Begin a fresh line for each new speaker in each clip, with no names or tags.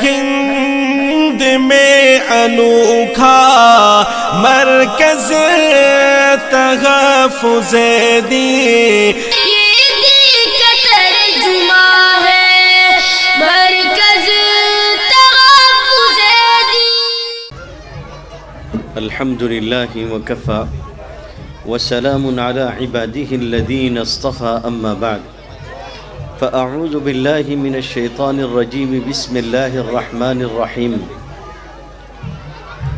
ہند میں انوکھا مرکز تحفظ دین،
یہ دل کا ترجمہ ہے مرکز تحفظ دین۔
الحمد للہ وکفی وسلام علی عباده الذین اصطفى اما بعد فاعوذ باللہ من الشیطان الرجیم بسم اللہ الرحمن الرحیم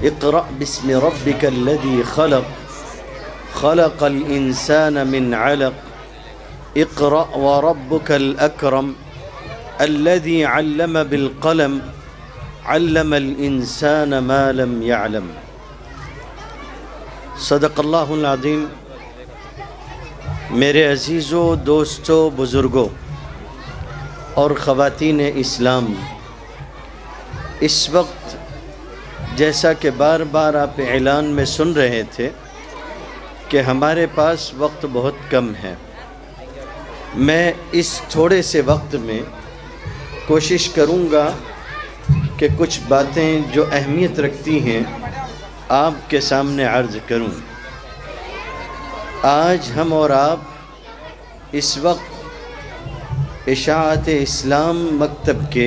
اقرأ باسم ربک الذی خلق خلق الانسان من علق اقرأ وربک الاکرم الذی علم بالقلم علم الانسان ما لم يعلم۔ صدق اللہ العظیم۔ میرے عزیزوں، دوستوں، بزرگوں اور خواتین اسلام، اس وقت جیسا کہ بار بار آپ اعلان میں سن رہے تھے کہ ہمارے پاس وقت بہت کم ہے، میں اس تھوڑے سے وقت میں کوشش کروں گا کہ کچھ باتیں جو اہمیت رکھتی ہیں آپ کے سامنے عرض کروں۔ آج ہم اور آپ اس وقت اشاعت اسلام مکتب کے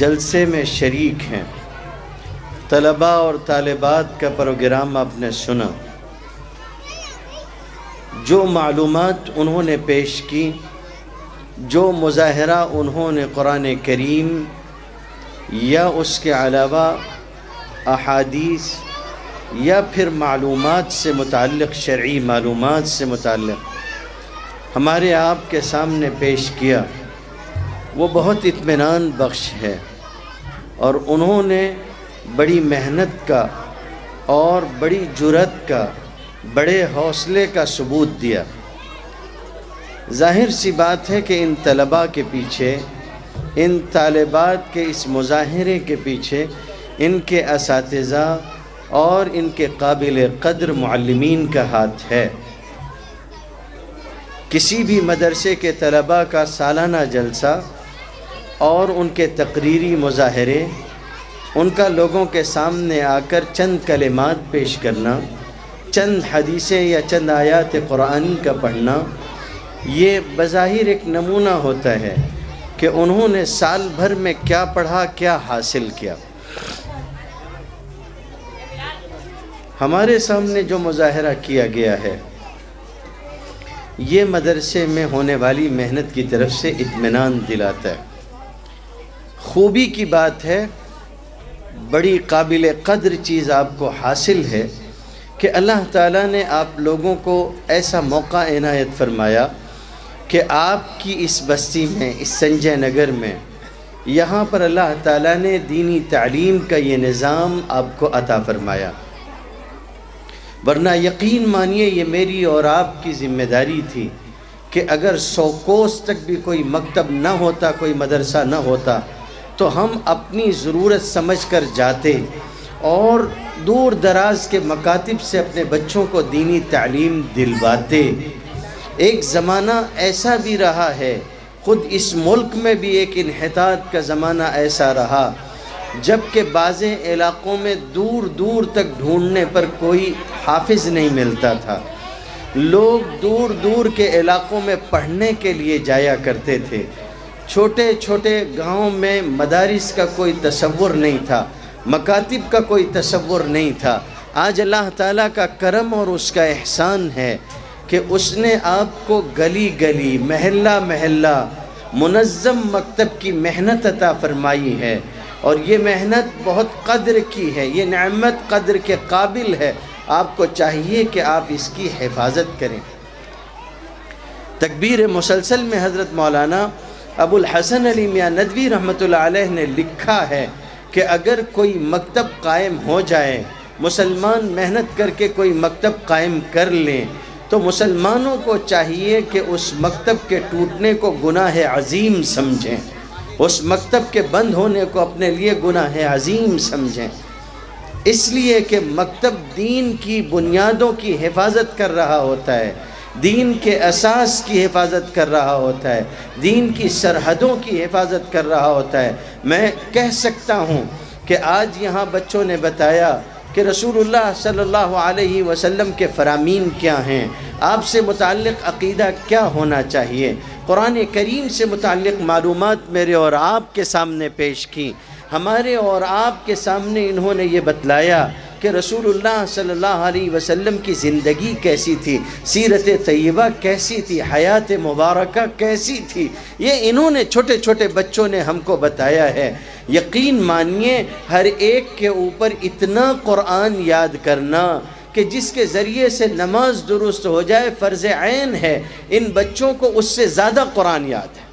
جلسے میں شریک ہیں۔ طلباء اور طالبات کا پروگرام آپ نے سنا، جو معلومات انہوں نے پیش کی، جو مظاہرہ انہوں نے قرآن کریم یا اس کے علاوہ احادیث یا پھر معلومات سے متعلق، شرعی معلومات سے متعلق ہمارے آپ کے سامنے پیش کیا، وہ بہت اطمینان بخش ہے، اور انہوں نے بڑی محنت کا اور بڑی جرأت کا، بڑے حوصلے کا ثبوت دیا۔ ظاہر سی بات ہے کہ ان طلباء کے پیچھے، ان طالبات کے اس مظاہرے کے پیچھے ان کے اساتذہ اور ان کے قابل قدر معلمین کا ہاتھ ہے۔ کسی بھی مدرسے کے طلباء کا سالانہ جلسہ اور ان کے تقریری مظاہرے، ان کا لوگوں کے سامنے آ کر چند کلمات پیش کرنا، چند حدیثیں یا چند آیات قرآنی کا پڑھنا، یہ بظاہر ایک نمونہ ہوتا ہے کہ انہوں نے سال بھر میں کیا پڑھا، کیا حاصل کیا۔ ہمارے سامنے جو مظاہرہ کیا گیا ہے، یہ مدرسے میں ہونے والی محنت کی طرف سے اطمینان دلاتا ہے۔ خوبی کی بات ہے، بڑی قابل قدر چیز آپ کو حاصل ہے کہ اللہ تعالیٰ نے آپ لوگوں کو ایسا موقع عنایت فرمایا کہ آپ کی اس بستی میں، اس سنجے نگر میں، یہاں پر اللہ تعالیٰ نے دینی تعلیم کا یہ نظام آپ کو عطا فرمایا۔ ورنہ یقین مانیے یہ میری اور آپ کی ذمہ داری تھی کہ اگر 100 کوس تک بھی کوئی مکتب نہ ہوتا، کوئی مدرسہ نہ ہوتا، تو ہم اپنی ضرورت سمجھ کر جاتے اور دور دراز کے مکاتب سے اپنے بچوں کو دینی تعلیم دلواتے۔ ایک زمانہ ایسا بھی رہا ہے، خود اس ملک میں بھی ایک انحطاط کا زمانہ ایسا رہا جبکہ بعض علاقوں میں دور دور تک ڈھونڈنے پر کوئی حافظ نہیں ملتا تھا، لوگ دور دور کے علاقوں میں پڑھنے کے لیے جایا کرتے تھے، چھوٹے چھوٹے گاؤں میں مدارس کا کوئی تصور نہیں تھا، مکاتب کا کوئی تصور نہیں تھا۔ آج اللہ تعالیٰ کا کرم اور اس کا احسان ہے کہ اس نے آپ کو گلی گلی، محلہ محلہ منظم مکتب کی محنت عطا فرمائی ہے، اور یہ محنت بہت قدر کی ہے، یہ نعمت قدر کے قابل ہے۔ آپ کو چاہیے کہ آپ اس کی حفاظت کریں۔ تکبیر مسلسل میں حضرت مولانا ابو الحسن علی میاں ندوی رحمۃ اللہ علیہ نے لکھا ہے کہ اگر کوئی مکتب قائم ہو جائے، مسلمان محنت کر کے کوئی مکتب قائم کر لیں، تو مسلمانوں کو چاہیے کہ اس مکتب کے ٹوٹنے کو گناہ عظیم سمجھیں، اس مکتب کے بند ہونے کو اپنے لیے گناہ عظیم سمجھیں، اس لیے کہ مکتب دین کی بنیادوں کی حفاظت کر رہا ہوتا ہے، دین کے اساس کی حفاظت کر رہا ہوتا ہے، دین کی سرحدوں کی حفاظت کر رہا ہوتا ہے۔ میں کہہ سکتا ہوں کہ آج یہاں بچوں نے بتایا کہ رسول اللہ صلی اللہ علیہ وسلم کے فرامین کیا ہیں، آپ سے متعلق عقیدہ کیا ہونا چاہیے، قرآن کریم سے متعلق معلومات میرے اور آپ کے سامنے پیش کی۔ ہمارے اور آپ کے سامنے انہوں نے یہ بتلایا کہ رسول اللہ صلی اللہ علیہ وسلم کی زندگی کیسی تھی، سیرت طیبہ کیسی تھی، حیات مبارکہ کیسی تھی، یہ انہوں نے چھوٹے چھوٹے بچوں نے ہم کو بتایا ہے۔ یقین مانیے ہر ایک کے اوپر اتنا قرآن یاد کرنا کہ جس کے ذریعے سے نماز درست ہو جائے فرض عین ہے۔ ان بچوں کو اس سے زیادہ قرآن یاد ہے۔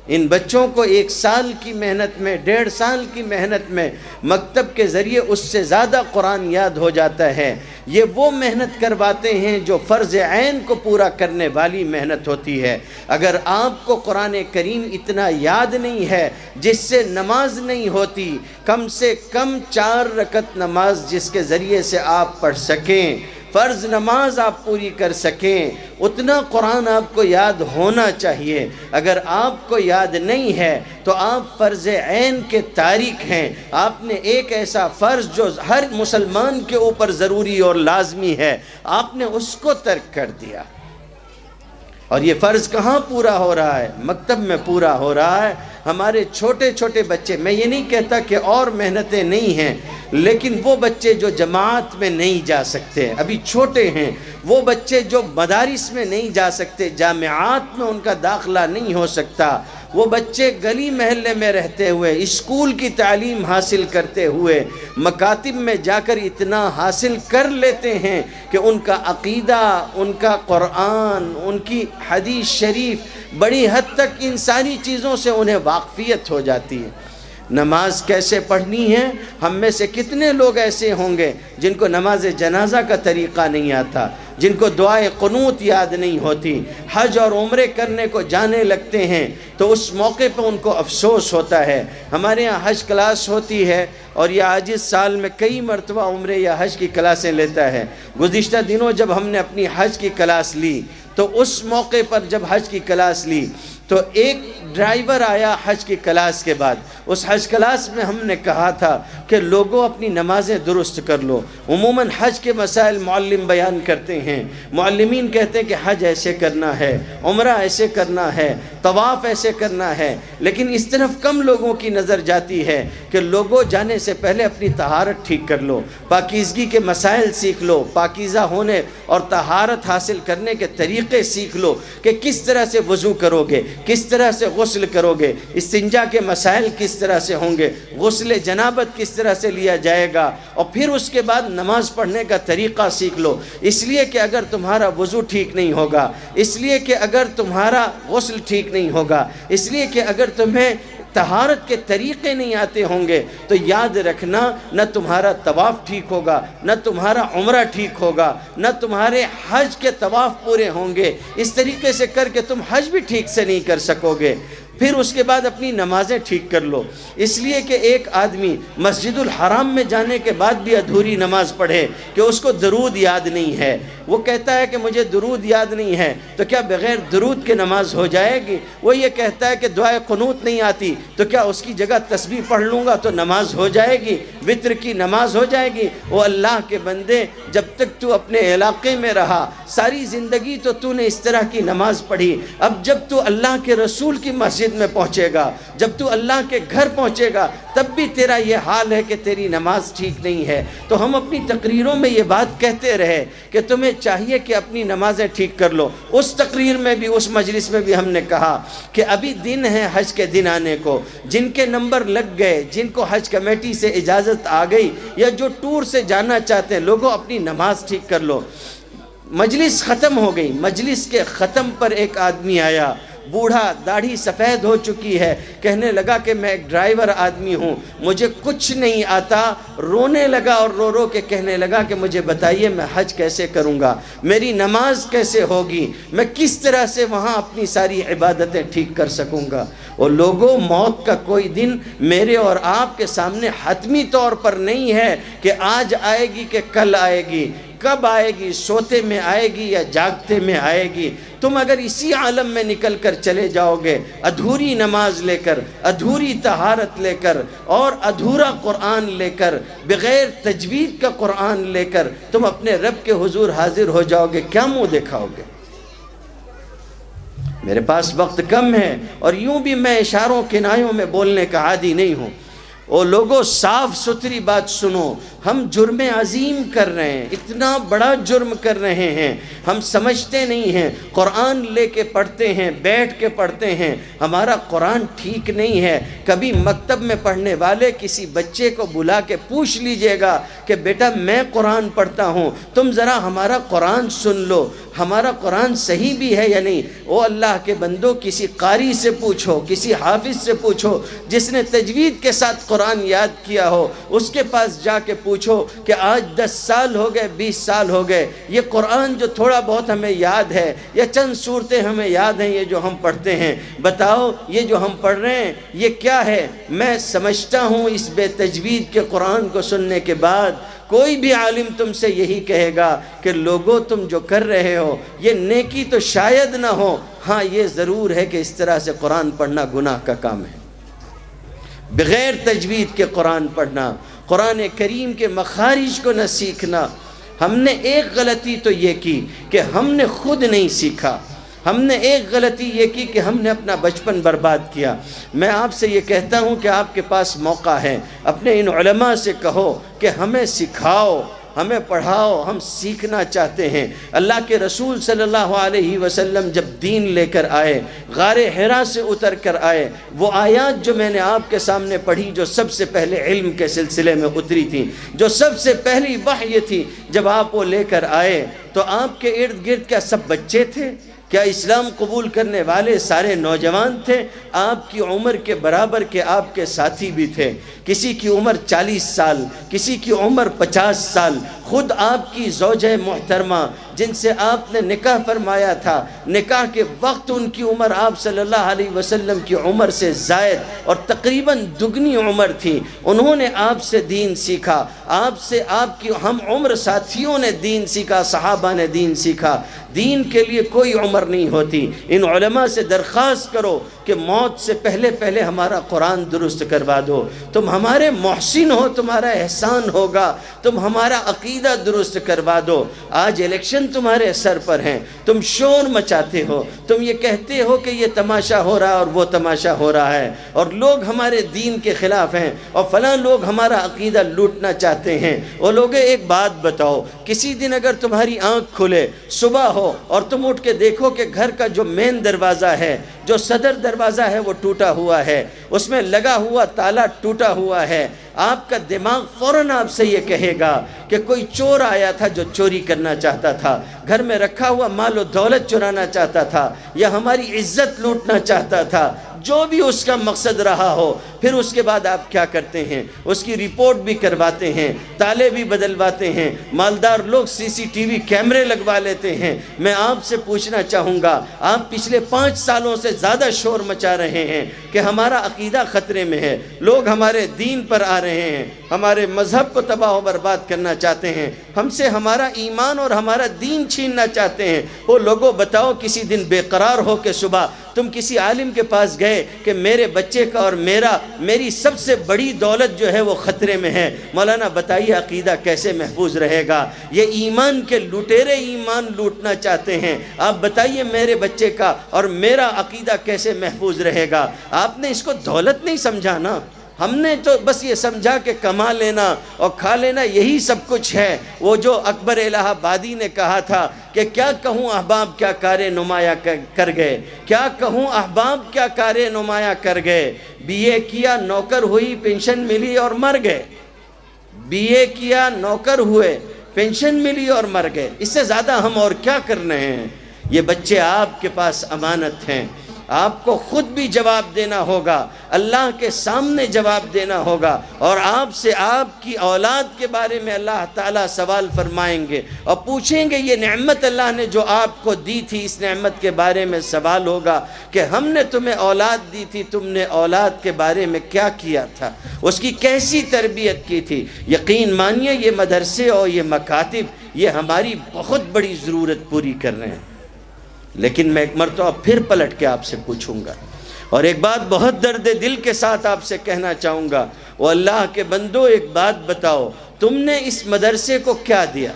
ان بچوں کو 1 سال کی محنت میں، 1.5 سال کی محنت میں مکتب کے ذریعے اس سے زیادہ قرآن یاد ہو جاتا ہے۔ یہ وہ محنت کرواتے ہیں جو فرض عین کو پورا کرنے والی محنت ہوتی ہے۔ اگر آپ کو قرآن کریم اتنا یاد نہیں ہے جس سے نماز نہیں ہوتی، کم سے کم 4 رکعت نماز جس کے ذریعے سے آپ پڑھ سکیں، فرض نماز آپ پوری کر سکیں، اتنا قرآن آپ کو یاد ہونا چاہیے۔ اگر آپ کو یاد نہیں ہے تو آپ فرض عین کے تارک ہیں۔ آپ نے ایک ایسا فرض جو ہر مسلمان کے اوپر ضروری اور لازمی ہے، آپ نے اس کو ترک کر دیا۔ اور یہ فرض کہاں پورا ہو رہا ہے؟ مکتب میں پورا ہو رہا ہے۔ ہمارے چھوٹے چھوٹے بچے، میں یہ نہیں کہتا کہ اور محنتیں نہیں ہیں، لیکن وہ بچے جو جماعت میں نہیں جا سکتے، ابھی چھوٹے ہیں، وہ بچے جو مدارس میں نہیں جا سکتے، جامعات میں ان کا داخلہ نہیں ہو سکتا، وہ بچے گلی محلے میں رہتے ہوئے، اسکول کی تعلیم حاصل کرتے ہوئے، مکاتب میں جا کر اتنا حاصل کر لیتے ہیں کہ ان کا عقیدہ، ان کا قرآن، ان کی حدیث شریف بڑی حد تک ان ساری چیزوں سے انہیں واقفیت ہو جاتی ہے۔ نماز کیسے پڑھنی ہے؟ ہم میں سے کتنے لوگ ایسے ہوں گے جن کو نماز جنازہ کا طریقہ نہیں آتا، جن کو دعائے قنوت یاد نہیں ہوتی، حج اور عمرے کرنے کو جانے لگتے ہیں تو اس موقع پہ ان کو افسوس ہوتا ہے۔ ہمارے ہاں حج کلاس ہوتی ہے اور یہ عاجز سال میں کئی مرتبہ عمرے یا حج کی کلاسیں لیتا ہے۔ گزشتہ دنوں جب ہم نے اپنی حج کی کلاس لی تو اس موقع پر جب حج کی کلاس لی تو ایک ڈرائیور آیا حج کی کلاس کے بعد۔ اس حج کلاس میں ہم نے کہا تھا کہ لوگوں اپنی نمازیں درست کر لو۔ عموماً حج کے مسائل معلم بیان کرتے ہیں، معلمین کہتے ہیں کہ حج ایسے کرنا ہے، عمرہ ایسے کرنا ہے، طواف ایسے کرنا ہے، لیکن اس طرف کم لوگوں کی نظر جاتی ہے کہ لوگوں جانے سے پہلے اپنی طہارت ٹھیک کر لو، پاکیزگی کے مسائل سیکھ لو، پاکیزہ ہونے اور طہارت حاصل کرنے کے طریقے سیکھ لو کہ کس طرح سے وضو کرو گے، کس طرح سے غسل کرو گے، استنجا کے مسائل کس طرح سے ہوں گے، غسل جنابت کس طرح سے لیا جائے گا، اور پھر اس کے بعد نماز پڑھنے کا طریقہ سیکھ لو۔ اس لیے کہ اگر تمہارا وضو ٹھیک نہیں ہوگا، اس لیے کہ اگر تمہارا غسل ٹھیک نہیں ہوگا، اس لیے کہ اگر تمہیں طہارت کے طریقے نہیں آتے ہوں گے تو یاد رکھنا نہ تمہارا طواف ٹھیک ہوگا، نہ تمہارا عمرہ ٹھیک ہوگا، نہ تمہارے حج کے طواف پورے ہوں گے۔ اس طریقے سے کر کے تم حج بھی ٹھیک سے نہیں کر سکو گے۔ پھر اس کے بعد اپنی نمازیں ٹھیک کر لو۔ اس لیے کہ ایک آدمی مسجد الحرام میں جانے کے بعد بھی ادھوری نماز پڑھے کہ اس کو درود یاد نہیں ہے، وہ کہتا ہے کہ مجھے درود یاد نہیں ہے، تو کیا بغیر درود کے نماز ہو جائے گی؟ وہ یہ کہتا ہے کہ دعائے قنوت نہیں آتی، تو کیا اس کی جگہ تسبیح پڑھ لوں گا تو نماز ہو جائے گی، وتر کی نماز ہو جائے گی؟ وہ اللہ کے بندے، جب تک تو اپنے علاقے میں رہا، ساری زندگی تو نے اس طرح کی نماز پڑھی، اب جب تو اللہ کے رسول کی مسجد میں پہنچے گا، جب تو اللہ کے گھر پہنچے گا، تب بھی تیرا یہ حال ہے کہ تیری نماز ٹھیک نہیں ہے۔ تو ہم اپنی تقریروں میں یہ بات کہتے رہے کہ تمہیں چاہیے کہ اپنی نمازیں ٹھیک کر لو۔ اس تقریر میں بھی، اس مجلس میں بھی ہم نے کہا کہ ابھی دن ہے حج کے دن آنے کو، جن کے نمبر لگ گئے، جن کو حج کمیٹی سے اجازت آ گئی یا جو ٹور سے جانا چاہتے ہیں، لوگوں اپنی نماز ٹھیک کر لو۔ مجلس ختم ہو گئی، مجلس کے ختم پر ایک آدمی آیا، بوڑھا، داڑھی سفید ہو چکی ہے، کہنے لگا کہ میں ایک ڈرائیور آدمی ہوں، مجھے کچھ نہیں آتا، رونے لگا اور رو رو کے کہنے لگا کہ مجھے بتائیے میں حج کیسے کروں گا، میری نماز کیسے ہوگی، میں کس طرح سے وہاں اپنی ساری عبادتیں ٹھیک کر سکوں گا۔ اور لوگوں، موت کا کوئی دن میرے اور آپ کے سامنے حتمی طور پر نہیں ہے کہ آج آئے گی کہ کل آئے گی۔ کب آئے گی، سوتے میں آئے گی یا جاگتے میں آئے گی۔ تم اگر اسی عالم میں نکل کر چلے جاؤ گے، ادھوری نماز لے کر، ادھوری طہارت لے کر اور ادھورا قرآن لے کر، بغیر تجوید کا قرآن لے کر تم اپنے رب کے حضور حاضر ہو جاؤ گے، کیا منہ دکھاؤ گے؟ میرے پاس وقت کم ہے اور یوں بھی میں اشاروں کنایوں میں بولنے کا عادی نہیں ہوں۔ او لوگوں، صاف ستھری بات سنو، ہم جرم عظیم کر رہے ہیں، اتنا بڑا جرم کر رہے ہیں، ہم سمجھتے نہیں ہیں۔ قرآن لے کے پڑھتے ہیں، بیٹھ کے پڑھتے ہیں، ہمارا قرآن ٹھیک نہیں ہے۔ کبھی مکتب میں پڑھنے والے کسی بچے کو بلا کے پوچھ لیجئے گا کہ بیٹا میں قرآن پڑھتا ہوں، تم ذرا ہمارا قرآن سن لو، ہمارا قرآن صحیح بھی ہے یا نہیں۔ او اللہ کے بندو، کسی قاری سے پوچھو، کسی حافظ سے پوچھو جس نے تجوید کے ساتھ قرآن یاد کیا ہو، اس کے پاس جا کے پوچھو کہ آج 10 سال ہو گئے، 20 سال ہو گئے، یہ قرآن جو تھوڑا بہت ہمیں یاد ہے یا چند صورتیں ہمیں یاد ہیں، یہ جو ہم پڑھتے ہیں، بتاؤ یہ جو ہم پڑھ رہے ہیں یہ کیا ہے؟ میں سمجھتا ہوں اس بے تجوید کے قرآن کو سننے کے بعد کوئی بھی عالم تم سے یہی کہے گا کہ لوگوں تم جو کر رہے ہو یہ نیکی تو شاید نہ ہو، ہاں یہ ضرور ہے کہ اس طرح سے قرآن پڑھنا گناہ کا کام ہے۔ بغیر تجوید کے قرآن پڑھنا، قرآن کریم کے مخارج کو نہ سیکھنا۔ ہم نے ایک غلطی تو یہ کی کہ ہم نے خود نہیں سیکھا، ہم نے ایک غلطی یہ کی کہ ہم نے اپنا بچپن برباد کیا۔ میں آپ سے یہ کہتا ہوں کہ آپ کے پاس موقع ہے، اپنے ان علماء سے کہو کہ ہمیں سکھاؤ، ہمیں پڑھاؤ، ہم سیکھنا چاہتے ہیں۔ اللہ کے رسول صلی اللہ علیہ وسلم جب دین لے کر آئے، غار حرا سے اتر کر آئے، وہ آیات جو میں نے آپ کے سامنے پڑھی جو سب سے پہلے علم کے سلسلے میں اتری تھی، جو سب سے پہلی وحی تھی، جب آپ وہ لے کر آئے تو آپ کے ارد گرد کیا سب بچے تھے؟ کیا اسلام قبول کرنے والے سارے نوجوان تھے؟ آپ کی عمر کے برابر کے آپ کے ساتھی بھی تھے، کسی کی عمر 40 سال، کسی کی عمر 50 سال۔ خود آپ کی زوجہ محترمہ جن سے آپ نے نکاح فرمایا تھا، نکاح کے وقت ان کی عمر آپ صلی اللہ علیہ وسلم کی عمر سے زائد اور تقریباً دگنی عمر تھی، انہوں نے آپ سے دین سیکھا، آپ سے آپ کی ہم عمر ساتھیوں نے دین سیکھا، صحابہ نے دین سیکھا۔ دین کے لیے کوئی عمر نہیں ہوتی۔ ان علماء سے درخواست کرو کہ موت سے پہلے پہلے ہمارا قرآن درست کروا دو۔ تم ہمارے محسن ہو، تمہارا احسان ہوگا، تم ہمارا عقیدہ درست کروا دو۔ آج الیکشن تمہارے سر پر ہیں، تم شور مچاتے ہو، تم یہ کہتے ہو کہ یہ تماشا ہو رہا ہے اور وہ تماشا ہو رہا ہے، اور لوگ ہمارے دین کے خلاف ہیں اور فلاں لوگ ہمارا عقیدہ لوٹنا چاہتے ہیں۔ وہ لوگ ایک بات بتاؤ، کسی دن اگر تمہاری آنکھ کھلے، صبح ہو اور تم اٹھ کے دیکھو کہ گھر کا جو مین دروازہ ہے، جو صدر دروازہ ہے وہ ٹوٹا ہوا ہے، اس میں لگا ہوا تالا ٹوٹا ہوا ہے، آپ کا دماغ فوراً آپ سے یہ کہے گا کہ کوئی چور آیا تھا جو چوری کرنا چاہتا تھا، گھر میں رکھا ہوا مال و دولت چرانا چاہتا تھا، یا ہماری عزت لوٹنا چاہتا تھا، جو بھی اس کا مقصد رہا ہو۔ پھر اس کے بعد آپ کیا کرتے ہیں؟ اس کی رپورٹ بھی کرواتے ہیں، تالے بھی بدلواتے ہیں، مالدار لوگ CCTV کیمرے لگوا لیتے ہیں۔ میں آپ سے پوچھنا چاہوں گا، آپ پچھلے 5 سالوں سے زیادہ شور مچا رہے ہیں کہ ہمارا عقیدہ خطرے میں ہے، لوگ ہمارے دین پر آ رہے ہیں، ہمارے مذہب کو تباہ و برباد کرنا چاہتے ہیں، ہم سے ہمارا ایمان اور ہمارا دین چھیننا چاہتے ہیں۔ وہ لوگوں بتاؤ، کسی دن بے قرار ہو کے صبح تم کسی عالم کے پاس گئے کہ میرے بچے کا اور میری سب سے بڑی دولت جو ہے وہ خطرے میں ہے، مولانا بتائیے عقیدہ کیسے محفوظ رہے گا؟ یہ ایمان کے لٹیرے ایمان لوٹنا چاہتے ہیں، آپ بتائیے میرے بچے کا اور میرا عقیدہ کیسے محفوظ رہے گا؟ آپ نے اس کو دولت نہیں سمجھا نا، ہم نے تو بس یہ سمجھا کہ کما لینا اور کھا لینا یہی سب کچھ ہے۔ وہ جو اکبر الہ آبادی نے کہا تھا کہ کیا کہوں احباب کیا کار نمایاں کر گئے، کیا کہوں احباب کیا کار نمایاں کر گئے، BA کیا نوکر ہوئی پینشن ملی اور مر گئے، BA کیا نوکر ہوئے پینشن ملی اور مر گئے، اس سے زیادہ ہم اور کیا کر رہے ہیں؟ یہ بچے آپ کے پاس امانت ہیں، آپ کو خود بھی جواب دینا ہوگا، اللہ کے سامنے جواب دینا ہوگا، اور آپ سے آپ کی اولاد کے بارے میں اللہ تعالیٰ سوال فرمائیں گے اور پوچھیں گے یہ نعمت اللہ نے جو آپ کو دی تھی، اس نعمت کے بارے میں سوال ہوگا کہ ہم نے تمہیں اولاد دی تھی، تم نے اولاد کے بارے میں کیا کیا تھا، اس کی کیسی تربیت کی تھی۔ یقین مانیے یہ مدرسے اور یہ مکاتب یہ ہماری بہت بڑی ضرورت پوری کر رہے ہیں، لیکن میں ایک مرتبہ پھر پلٹ کے آپ سے پوچھوں گا اور ایک بات بہت درد دل کے ساتھ آپ سے کہنا چاہوں گا، وہ اللہ کے بندو ایک بات بتاؤ، تم نے اس مدرسے کو کیا دیا؟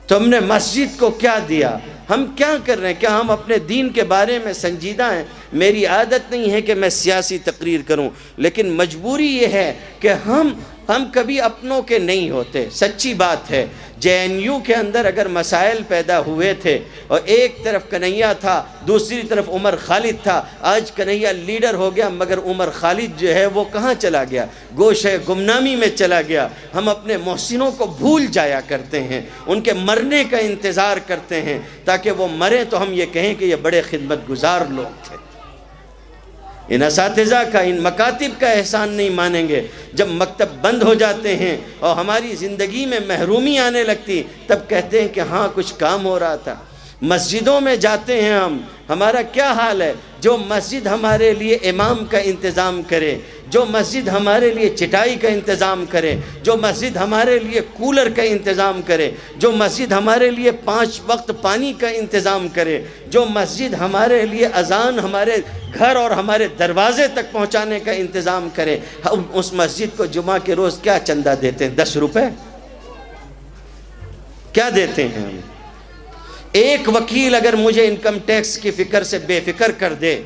تم نے مسجد کو کیا دیا؟ ہم کیا کر رہے ہیں؟ کیا ہم اپنے دین کے بارے میں سنجیدہ ہیں؟ میری عادت نہیں ہے کہ میں سیاسی تقریر کروں، لیکن مجبوری یہ ہے کہ ہم کبھی اپنوں کے نہیں ہوتے۔ سچی بات ہے، JNU کے اندر اگر مسائل پیدا ہوئے تھے اور ایک طرف کنہیا تھا، دوسری طرف عمر خالد تھا، آج کنہیا لیڈر ہو گیا مگر عمر خالد جو ہے وہ کہاں چلا گیا؟ گوشہ گمنامی میں چلا گیا۔ ہم اپنے محسنوں کو بھول جایا کرتے ہیں، ان کے مرنے کا انتظار کرتے ہیں تاکہ وہ مریں تو ہم یہ کہیں کہ یہ بڑے خدمت گزار لوگ تھے۔ ان اساتذہ کا، ان مکاتب کا احسان نہیں مانیں گے۔ جب مکتب بند ہو جاتے ہیں اور ہماری زندگی میں محرومی آنے لگتی تب کہتے ہیں کہ ہاں کچھ کام ہو رہا تھا۔ مسجدوں میں جاتے ہیں ہمارا کیا حال ہے؟ جو مسجد ہمارے لیے امام کا انتظام کرے، جو مسجد ہمارے لیے چٹائی کا انتظام کرے، جو مسجد ہمارے لیے کولر کا انتظام کرے، جو مسجد ہمارے لیے 5 وقت پانی کا انتظام کرے، جو مسجد ہمارے لیے اذان ہمارے گھر اور ہمارے دروازے تک پہنچانے کا انتظام کرے، ہم اس مسجد کو جمعہ کے روز کیا چندہ دیتے ہیں؟ 10 روپے کیا دیتے ہیں ہم؟ ایک وکیل اگر مجھے انکم ٹیکس کی فکر سے بے فکر کر دے،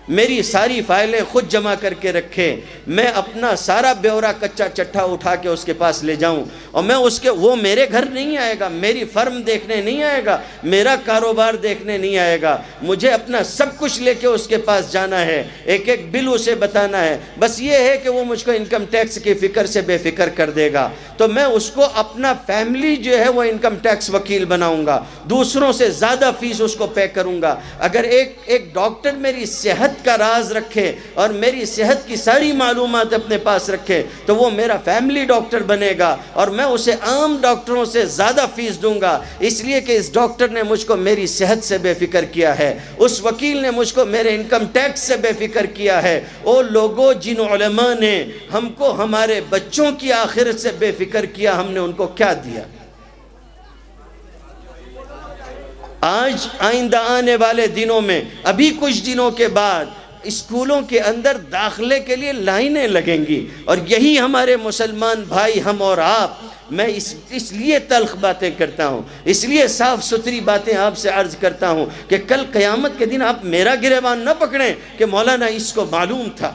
میری ساری فائلیں خود جمع کر کے رکھے، میں اپنا سارا بیورا کچا چٹھا اٹھا کے اس کے پاس لے جاؤں اور میں وہ میرے گھر نہیں آئے گا، میری فرم دیکھنے نہیں آئے گا، میرا کاروبار دیکھنے نہیں آئے گا، مجھے اپنا سب کچھ لے کے اس کے پاس جانا ہے، ایک ایک بل اسے بتانا ہے، بس یہ ہے کہ وہ مجھ کو انکم ٹیکس کی فکر سے بے فکر کر دے گا، تو میں اس کو اپنا فیملی جو ہے وہ انکم ٹیکس وکیل بناؤں گا، دوسروں سے زیادہ فیس اس کو پے کروں گا۔ اگر ایک ڈاکٹر میری صحت کا راز رکھے اور میری صحت کی ساری معلومات اپنے پاس رکھے تو وہ میرا فیملی ڈاکٹر بنے گا اور میں اسے عام ڈاکٹروں سے زیادہ فیس دوں گا، اس لیے کہ اس ڈاکٹر نے مجھ کو میری صحت سے بے فکر کیا ہے، اس وکیل نے مجھ کو میرے انکم ٹیکس سے بے فکر کیا ہے۔ او لوگوں، جن علماء نے ہم کو ہمارے بچوں کی آخرت سے بے فکر کیا، ہم نے ان کو کیا دیا؟ آج آئندہ آنے والے دنوں میں، ابھی کچھ دنوں کے بعد اسکولوں کے اندر داخلے کے لیے لائنیں لگیں گی، اور یہی ہمارے مسلمان بھائی، ہم اور آپ، میں اس لیے تلخ باتیں کرتا ہوں، اس لیے صاف ستھری باتیں آپ سے عرض کرتا ہوں کہ کل قیامت کے دن آپ میرا گریبان نہ پکڑیں کہ مولانا اس کو معلوم تھا،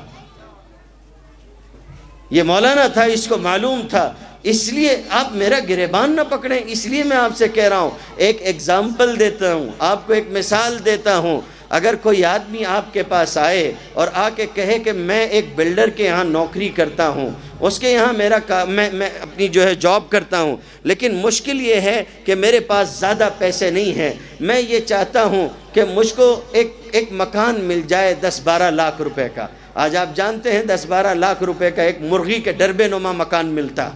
یہ مولانا تھا، اس کو معلوم تھا، اس لیے آپ میرا گریبان نہ پکڑیں۔ اس لیے میں آپ سے کہہ رہا ہوں، ایک ایگزامپل دیتا ہوں، آپ کو ایک مثال دیتا ہوں۔ اگر کوئی آدمی آپ کے پاس آئے اور آ کے کہے کہ میں ایک بلڈر کے یہاں نوکری کرتا ہوں، اس کے یہاں میں اپنی جو ہے جاب کرتا ہوں، لیکن مشکل یہ ہے کہ میرے پاس زیادہ پیسے نہیں ہیں، میں یہ چاہتا ہوں کہ مجھ کو ایک مکان مل جائے 10-12 لاکھ روپے کا۔ آج آپ جانتے ہیں 10-12 لاکھ روپے کا ایک مرغی کے ڈربے نما مکان ملتا،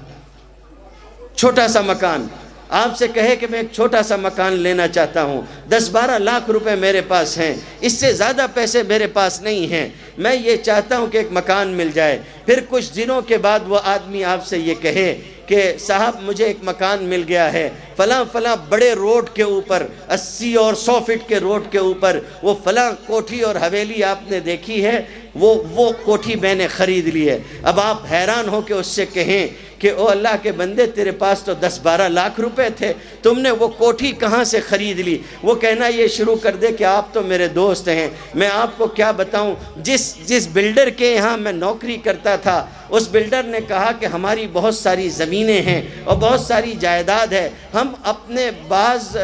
چھوٹا سا مکان۔ آپ سے کہے کہ میں ایک چھوٹا سا مکان لینا چاہتا ہوں، 10-12 لاکھ روپے میرے پاس ہیں، اس سے زیادہ پیسے میرے پاس نہیں ہیں، میں یہ چاہتا ہوں کہ ایک مکان مل جائے۔ پھر کچھ دنوں کے بعد وہ آدمی آپ سے یہ کہے کہ صاحب مجھے ایک مکان مل گیا ہے فلاں فلاں بڑے روڈ کے اوپر، 80 اور 100 فٹ کے روڈ کے اوپر، وہ فلاں کوٹھی اور حویلی آپ نے دیکھی ہے، وہ کوٹھی میں نے خرید لی ہے۔ اب آپ حیران ہو کہ اس سے کہیں کہ او اللہ کے بندے، تیرے پاس تو 10-12 لاکھ روپے تھے، تم نے وہ کوٹھی کہاں سے خرید لی؟ وہ کہنا یہ شروع کر دے کہ آپ تو میرے دوست ہیں، میں آپ کو کیا بتاؤں، جس بلڈر کے یہاں میں نوکری کرتا تھا، اس بلڈر نے کہا کہ ہماری بہت ساری زمینیں ہیں اور بہت ساری جائیداد ہے، ہم اپنے بعض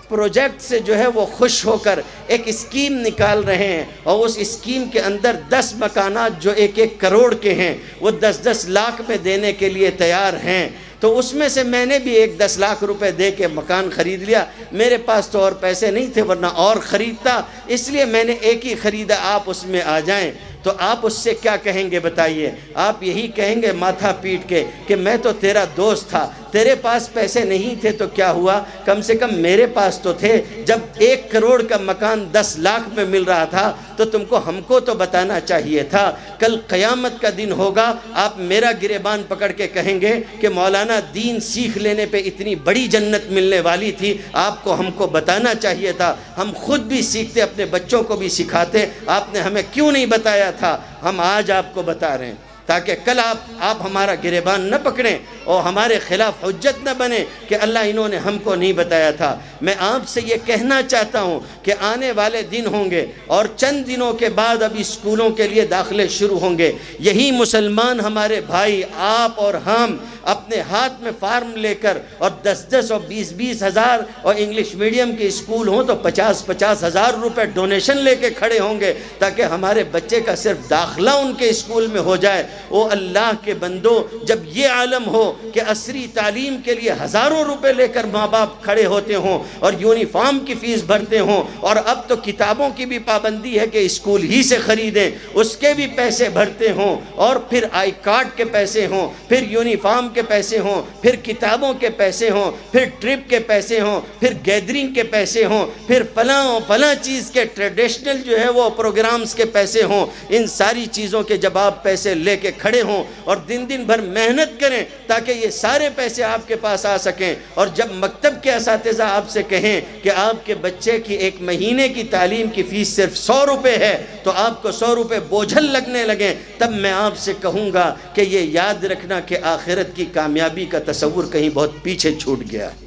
پروجیکٹ سے جو ہے وہ خوش ہو کر ایک اسکیم نکال رہے ہیں، اور اس اسکیم کے اندر 10 مکانات جو 1-1 کروڑ کے ہیں وہ 10-10 لاکھ میں دینے کے لیے تیار ہیں۔ تو اس میں سے میں نے بھی 10 لاکھ روپے دے کے مکان خرید لیا. میرے پاس تو اور پیسے نہیں تھے ورنہ اور خریدتا, اس لیے میں نے ایک ہی خریدا. آپ اس میں آ جائیں تو آپ اس سے کیا کہیں گے بتائیے؟ آپ یہی کہیں گے ماتھا پیٹ کے کہ میں تو تیرا دوست تھا, تیرے پاس پیسے نہیں تھے تو کیا ہوا, کم سے کم میرے پاس تو تھے. جب 1 کروڑ کا مکان 10 لاکھ میں مل رہا تھا تو تم کو ہم کو تو بتانا چاہیے تھا. کل قیامت کا دن ہوگا, آپ میرا گریبان پکڑ کے کہیں گے کہ مولانا دین سیکھ لینے پہ اتنی بڑی جنت ملنے والی تھی, آپ کو ہم کو بتانا چاہیے تھا. ہم خود بھی سیکھتے, اپنے بچوں کو بھی سکھاتے, آپ نے ہمیں کیوں نہیں بتایا تھا؟ ہم آج آپ کو بتا رہے ہیں تاکہ کل آپ ہمارا گریبان نہ پکڑیں اور ہمارے خلاف حجت نہ بنے کہ اللہ انہوں نے ہم کو نہیں بتایا تھا. میں آپ سے یہ کہنا چاہتا ہوں کہ آنے والے دن ہوں گے اور چند دنوں کے بعد اب اسکولوں کے لیے داخلے شروع ہوں گے. یہی مسلمان ہمارے بھائی آپ اور ہم اپنے ہاتھ میں فارم لے کر اور 10 اور 20 ہزار, اور انگلش میڈیم کے اسکول ہوں تو 50 ہزار روپے ڈونیشن لے کے کھڑے ہوں گے تاکہ ہمارے بچے کا صرف داخلہ ان کے اسکول میں ہو جائے. او اللہ کے بندو, جب یہ عالم ہو کہ عصری تعلیم کے لیے ہزاروں روپے لے کر ماں باپ کھڑے ہوتے ہوں اور یونیفارم کی فیس بھرتے ہوں, اور اب تو کتابوں کی بھی پابندی ہے کہ اسکول ہی سے خریدیں, اس کے بھی پیسے بھرتے ہوں, اور پھر آئی کارڈ کے پیسے ہوں, پھر یونیفارم کے پیسے ہوں, پھر کتابوں کے پیسے ہوں, پھر ٹرپ کے پیسے ہوں, پھر گیدرنگ کے پیسے ہوں, پھر فلاں چیز کے ٹریڈیشنل جو ہے وہ پروگرامز کے پیسے ہوں. ان ساری چیزوں کے جب آپ پیسے لے کے کھڑے ہوں اور دن بھر محنت کریں تاکہ یہ سارے پیسے آپ کے پاس آ سکیں, اور جب مکتب کے اساتذہ آپ سے کہیں کہ آپ کے بچے کی 1 مہینے کی تعلیم کی فیس صرف 100 روپے ہے تو آپ کو 100 روپے بوجھل لگنے لگیں, تب میں آپ سے کہوں گا کہ یہ یاد رکھنا کہ آخرت کی کامیابی کا تصور کہیں بہت پیچھے چھوٹ گیا ہے.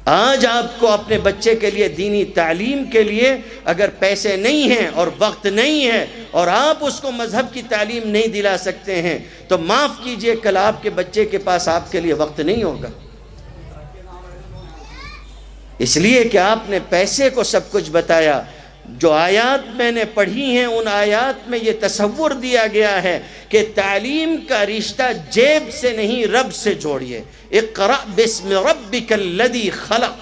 آج آپ کو اپنے بچے کے لیے دینی تعلیم کے لیے اگر پیسے نہیں ہیں اور وقت نہیں ہے اور آپ اس کو مذہب کی تعلیم نہیں دلا سکتے ہیں تو معاف کیجئے, کل آپ کے بچے کے پاس آپ کے لیے وقت نہیں ہوگا. اس لیے کہ آپ نے پیسے کو سب کچھ بتایا. جو آیات میں نے پڑھی ہیں ان آیات میں یہ تصور دیا گیا ہے کہ تعلیم کا رشتہ جیب سے نہیں رب سے جوڑیے. اقرأ بسم ربک الذی خلق.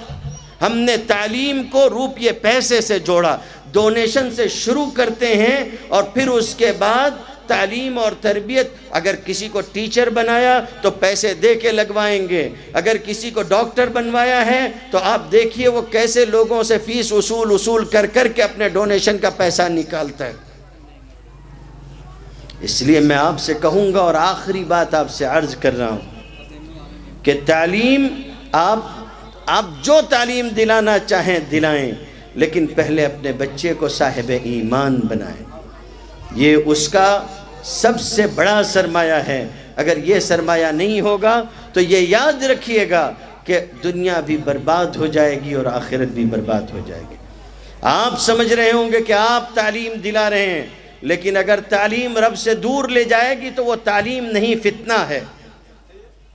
ہم نے تعلیم کو روپیے پیسے سے جوڑا, ڈونیشن سے شروع کرتے ہیں اور پھر اس کے بعد تعلیم اور تربیت. اگر کسی کو ٹیچر بنایا تو پیسے دے کے لگوائیں گے, اگر کسی کو ڈاکٹر بنوایا ہے تو آپ دیکھیے وہ کیسے لوگوں سے فیس وصول کر کے اپنے ڈونیشن کا پیسہ نکالتا ہے. اس لیے میں آپ سے کہوں گا اور آخری بات آپ سے عرض کر رہا ہوں کہ تعلیم آپ جو تعلیم دلانا چاہیں دلائیں, لیکن پہلے اپنے بچے کو صاحب ایمان بنائیں. یہ اس کا سب سے بڑا سرمایہ ہے. اگر یہ سرمایہ نہیں ہوگا تو یہ یاد رکھیے گا کہ دنیا بھی برباد ہو جائے گی اور آخرت بھی برباد ہو جائے گی. آپ سمجھ رہے ہوں گے کہ آپ تعلیم دلا رہے ہیں, لیکن اگر تعلیم رب سے دور لے جائے گی تو وہ تعلیم نہیں فتنہ ہے.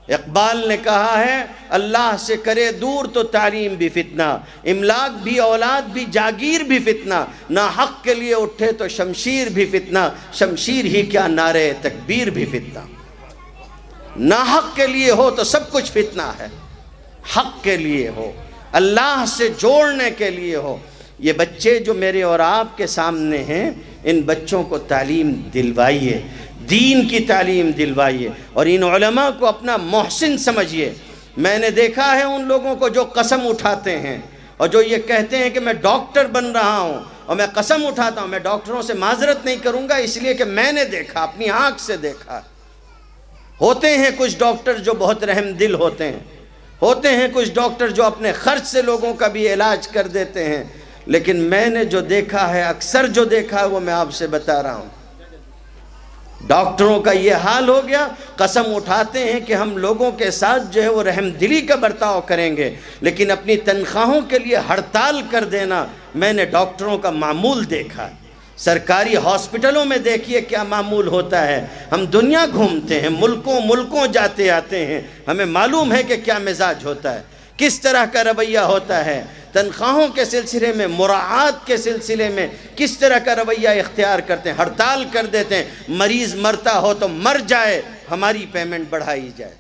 اقبال نے کہا ہے اللہ سے کرے دور تو تعلیم بھی فتنہ, املاک بھی اولاد بھی جاگیر بھی فتنہ, نہ حق کے لیے اٹھے تو شمشیر بھی فتنہ, شمشیر ہی کیا نعرے تکبیر بھی فتنہ. نہ حق کے لیے ہو تو سب کچھ فتنہ ہے, حق کے لیے ہو, اللہ سے جوڑنے کے لیے ہو. یہ بچے جو میرے اور آپ کے سامنے ہیں ان بچوں کو تعلیم دلوائیے, دین کی تعلیم دلوائیے, اور ان علماء کو اپنا محسن سمجھیے. میں نے دیکھا ہے ان لوگوں کو جو قسم اٹھاتے ہیں اور جو یہ کہتے ہیں کہ میں ڈاکٹر بن رہا ہوں اور میں قسم اٹھاتا ہوں. میں ڈاکٹروں سے معذرت نہیں کروں گا اس لیے کہ میں نے دیکھا, اپنی آنکھ سے دیکھا. ہوتے ہیں کچھ ڈاکٹر جو بہت رحم دل ہوتے ہیں, ہوتے ہیں کچھ ڈاکٹر جو اپنے خرچ سے لوگوں کا بھی علاج کر دیتے ہیں, لیکن میں نے جو دیکھا ہے, اکثر جو دیکھا ہے وہ میں آپ سے بتا رہا ہوں. ڈاکٹروں کا یہ حال ہو گیا, قسم اٹھاتے ہیں کہ ہم لوگوں کے ساتھ جو ہے وہ رحم دلی کا برتاؤ کریں گے, لیکن اپنی تنخواہوں کے لیے ہڑتال کر دینا میں نے ڈاکٹروں کا معمول دیکھا. سرکاری ہاسپٹلوں میں دیکھیے کیا معمول ہوتا ہے. ہم دنیا گھومتے ہیں, ملکوں جاتے آتے ہیں, ہمیں معلوم ہے کہ کیا مزاج ہوتا ہے. کس طرح کا رویہ ہوتا ہے، تنخواہوں کے سلسلے میں، مراعات کے سلسلے میں کس طرح کا رویہ اختیار کرتے ہیں، ہڑتال کر دیتے ہیں، مریض مرتا ہو تو مر جائے، ہماری پیمنٹ بڑھائی جائے۔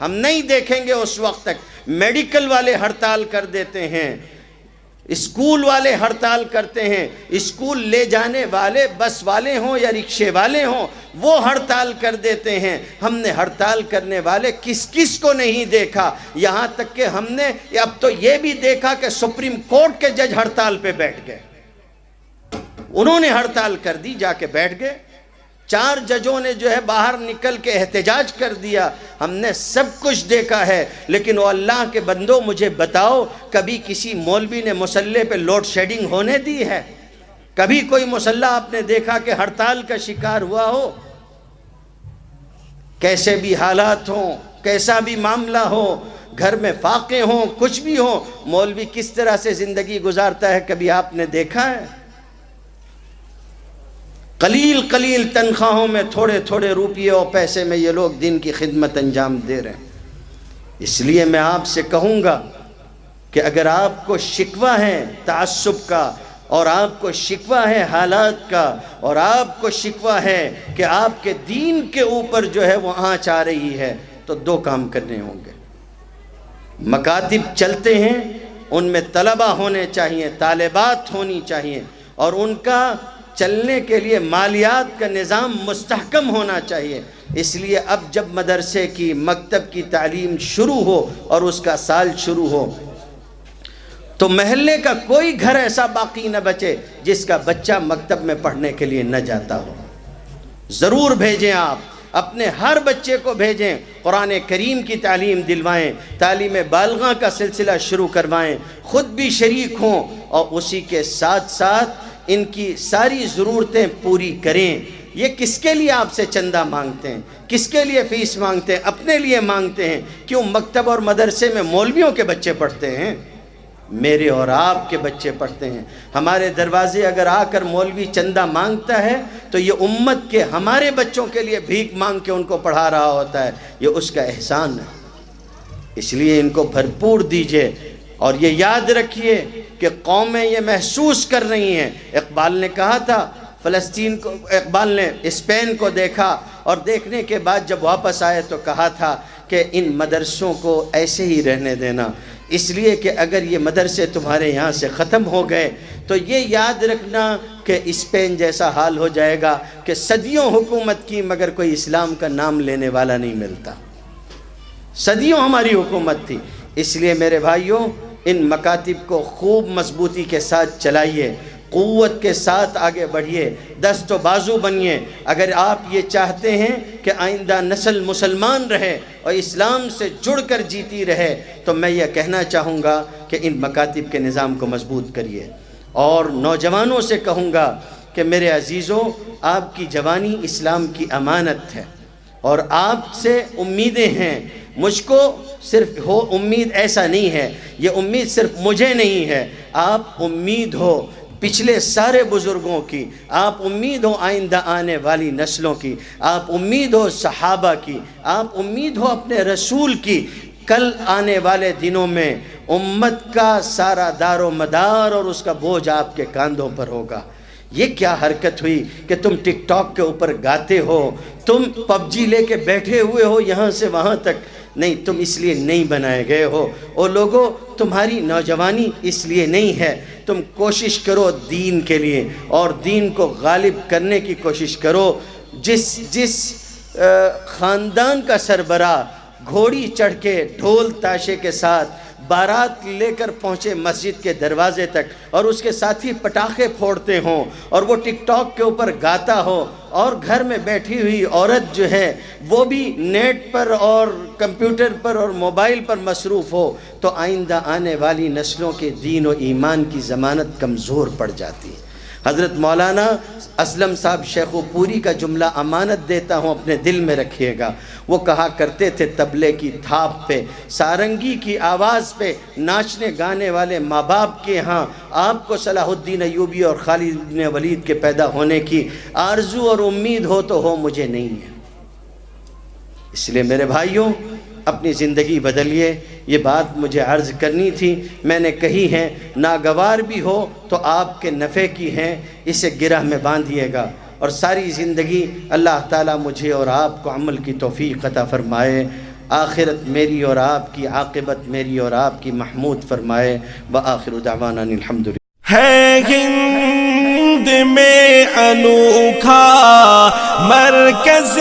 ہم نہیں دیکھیں گے اس وقت تک۔ میڈیکل والے ہڑتال کر دیتے ہیں، اسکول والے ہڑتال کرتے ہیں، اسکول لے جانے والے بس والے ہوں یا رکشے والے ہوں وہ ہڑتال کر دیتے ہیں۔ ہم نے ہڑتال کرنے والے کس کس کو نہیں دیکھا، یہاں تک کہ ہم نے اب تو یہ بھی دیکھا کہ سپریم کورٹ کے جج ہڑتال پہ بیٹھ گئے، انہوں نے ہڑتال کر دی، جا کے بیٹھ گئے۔ 4 ججوں نے جو ہے باہر نکل کے احتجاج کر دیا۔ ہم نے سب کچھ دیکھا ہے، لیکن وہ اللہ کے بندوں مجھے بتاؤ کبھی کسی مولوی نے مصلی پہ لوڈ شیڈنگ ہونے دی ہے؟ کبھی کوئی مصلی آپ نے دیکھا کہ ہڑتال کا شکار ہوا ہو؟ کیسے بھی حالات ہوں، کیسا بھی معاملہ ہو، گھر میں فاقے ہوں، کچھ بھی ہو، مولوی کس طرح سے زندگی گزارتا ہے کبھی آپ نے دیکھا ہے؟ قلیل تنخواہوں میں تھوڑے تھوڑے روپیے اور پیسے میں یہ لوگ دین کی خدمت انجام دے رہے ہیں۔ اس لیے میں آپ سے کہوں گا کہ اگر آپ کو شکوہ ہے تعصب کا، اور آپ کو شکوہ ہے حالات کا، اور آپ کو شکوہ ہے کہ آپ کے دین کے اوپر جو ہے وہ آنچ آ رہی ہے، تو 2 کام کرنے ہوں گے۔ مکاتب چلتے ہیں، ان میں طلبہ ہونے چاہیے، طالبات ہونی چاہیے، اور ان کا چلنے کے لیے مالیات کا نظام مستحکم ہونا چاہیے۔ اس لیے اب جب مدرسے کی، مکتب کی تعلیم شروع ہو اور اس کا سال شروع ہو تو محلے کا کوئی گھر ایسا باقی نہ بچے جس کا بچہ مکتب میں پڑھنے کے لیے نہ جاتا ہو۔ ضرور بھیجیں، آپ اپنے ہر بچے کو بھیجیں، قرآن کریم کی تعلیم دلوائیں، تعلیم بالغاں کا سلسلہ شروع کروائیں، خود بھی شریک ہوں، اور اسی کے ساتھ ساتھ ان کی ساری ضرورتیں پوری کریں۔ یہ کس کے لیے آپ سے چندہ مانگتے ہیں، کس کے لیے فیس مانگتے ہیں؟ اپنے لیے مانگتے ہیں۔ کیوں مکتب اور مدرسے میں مولویوں کے بچے پڑھتے ہیں؟ میرے اور آپ کے بچے پڑھتے ہیں۔ ہمارے دروازے اگر آ کر مولوی چندہ مانگتا ہے تو یہ امت کے ہمارے بچوں کے لیے بھیک مانگ کے ان کو پڑھا رہا ہوتا ہے، یہ اس کا احسان ہے۔ اس لیے ان کو بھرپور دیجئے، اور یہ یاد رکھیے کہ قومیں یہ محسوس کر رہی ہیں۔ اقبال نے کہا تھا فلسطین کو، اقبال نے اسپین کو دیکھا، اور دیکھنے کے بعد جب واپس آئے تو کہا تھا کہ ان مدرسوں کو ایسے ہی رہنے دینا، اس لیے کہ اگر یہ مدرسے تمہارے یہاں سے ختم ہو گئے تو یہ یاد رکھنا کہ اسپین جیسا حال ہو جائے گا کہ صدیوں حکومت کی مگر کوئی اسلام کا نام لینے والا نہیں ملتا۔ صدیوں ہماری حکومت تھی۔ اس لیے میرے بھائیوں، ان مکاتب کو خوب مضبوطی کے ساتھ چلائیے، قوت کے ساتھ آگے بڑھیے، دست و بازو بنیے۔ اگر آپ یہ چاہتے ہیں کہ آئندہ نسل مسلمان رہے اور اسلام سے جڑ کر جیتی رہے، تو میں یہ کہنا چاہوں گا کہ ان مکاتب کے نظام کو مضبوط کریے۔ اور نوجوانوں سے کہوں گا کہ میرے عزیزوں، آپ کی جوانی اسلام کی امانت ہے، اور آپ سے امیدیں ہیں۔ مجھ کو صرف ہو امید ایسا نہیں ہے، یہ امید صرف مجھے نہیں ہے، آپ امید ہو پچھلے سارے بزرگوں کی، آپ امید ہو آئندہ آنے والی نسلوں کی، آپ امید ہو صحابہ کی، آپ امید ہو اپنے رسول کی۔ کل آنے والے دنوں میں امت کا سارا دار و مدار اور اس کا بوجھ آپ کے کاندھوں پر ہوگا۔ یہ کیا حرکت ہوئی کہ تم ٹک ٹاک کے اوپر گاتے ہو، تم پب جی لے کے بیٹھے ہوئے ہو یہاں سے وہاں تک؟ نہیں، تم اس لیے نہیں بنائے گئے ہو۔ اور لوگوں، تمہاری نوجوانی اس لیے نہیں ہے۔ تم کوشش کرو دین کے لیے، اور دین کو غالب کرنے کی کوشش کرو۔ جس خاندان کا سربراہ گھوڑی چڑھ کے ڈھول تاشے کے ساتھ بارات لے کر پہنچے مسجد کے دروازے تک، اور اس کے ساتھی پٹاخے پھوڑتے ہوں، اور وہ ٹک ٹاک کے اوپر گاتا ہو، اور گھر میں بیٹھی ہوئی عورت جو ہے وہ بھی نیٹ پر اور کمپیوٹر پر اور موبائل پر مصروف ہو، تو آئندہ آنے والی نسلوں کے دین و ایمان کی ضمانت کمزور پڑ جاتی ہے۔ حضرت مولانا اسلم صاحب شیخو پوری کا جملہ امانت دیتا ہوں، اپنے دل میں رکھیے گا۔ وہ کہا کرتے تھے طبلے کی تھاپ پہ، سارنگی کی آواز پہ ناچنے گانے والے ماں باپ کے ہاں آپ کو صلاح الدین ایوبی اور خالد بن ولید کے پیدا ہونے کی آرزو اور امید ہو تو ہو، مجھے نہیں ہے۔ اس لیے میرے بھائیوں، اپنی زندگی بدلیے. یہ بات مجھے عرض کرنی تھی، میں نے کہی ہے. ناگوار بھی ہو تو آپ کے نفع کی ہیں، اسے گرہ میں باندھیے گا. اور ساری زندگی اللہ تعالیٰ مجھے اور آپ کو عمل کی توفیق عطا فرمائے. آخرت میری اور آپ کی، عاقبت میری اور آپ کی محمود فرمائے. وآخر دعوانا الحمدللہ.
ہے ہند میں انوکھا مرکز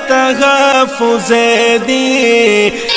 تحفظ دین.